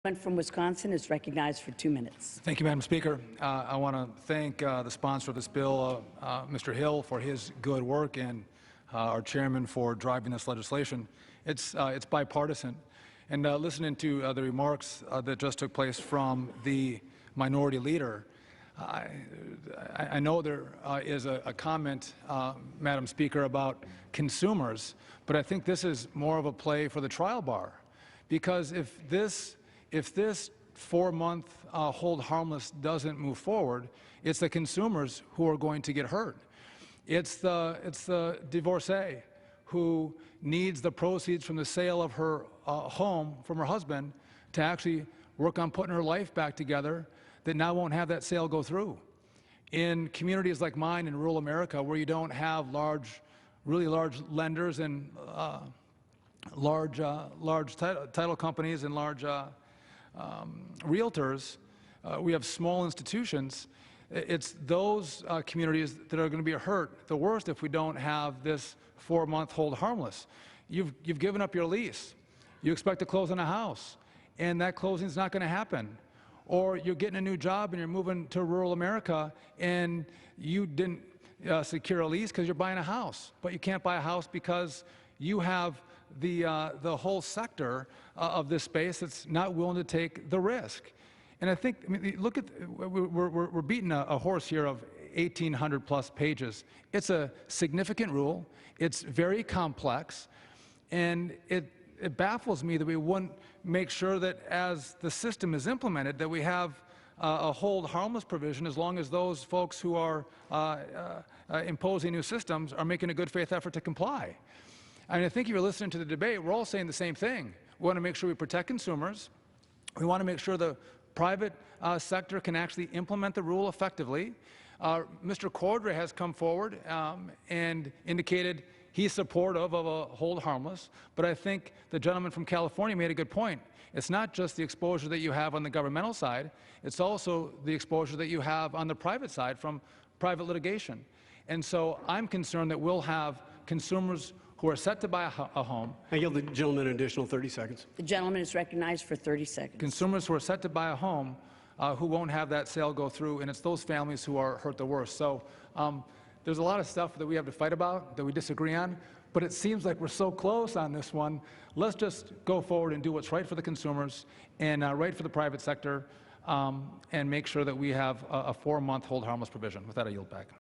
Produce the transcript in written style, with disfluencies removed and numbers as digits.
From Wisconsin is recognized for 2 minutes. Thank you, Madam Speaker. I want to thank the sponsor of this bill, Mr. Hill, for his good work, and our chairman for driving this legislation. It's bipartisan. And listening to the remarks that just took place from the minority leader, I know there is a comment, Madam Speaker, about consumers, but I think this is more of a play for the trial bar, because if this 4-month hold harmless doesn't move forward, it's the consumers who are going to get hurt. It's the divorcee who needs the proceeds from the sale of her home from her husband to actually work on putting her life back together, that now won't have that sale go through. In communities like mine in rural America, where you don't have really large lenders and large title companies and large realtors, we have small institutions. It's those communities that are going to be hurt the worst if we don't have this 4-month hold harmless. You've given up your lease. You expect to close on a house, and that closing is not going to happen. Or you're getting a new job and you're moving to rural America, and you didn't secure a lease because you're buying a house, but you can't buy a house because you have the whole sector of this space that's not willing to take the risk. And I think, look at, we're beating a horse here of 1,800 plus pages. It's a significant rule. It's very complex, and it baffles me that we wouldn't make sure that as the system is implemented, that we have a hold harmless provision, as long as those folks who are imposing new systems are making a good faith effort to comply. I mean, I think if you're listening to the debate, we're all saying the same thing. We want to make sure we protect consumers. We want to make sure the private sector can actually implement the rule effectively. Mr. Cordray has come forward and indicated he's supportive of a hold harmless, but I think the gentleman from California made a good point. It's not just the exposure that you have on the governmental side, it's also the exposure that you have on the private side from private litigation. And so I'm concerned that we'll have consumers who are set to buy a home. I yield the gentleman an additional 30 seconds. The gentleman is recognized for 30 seconds. Consumers who are set to buy a home who won't have that sale go through, and it's those families who are hurt the worst. So there's a lot of stuff that we have to fight about, that we disagree on, but it seems like we're so close on this one. Let's just go forward and do what's right for the consumers and right for the private sector, and make sure that we have a 4-month hold harmless provision. With that, I yield back.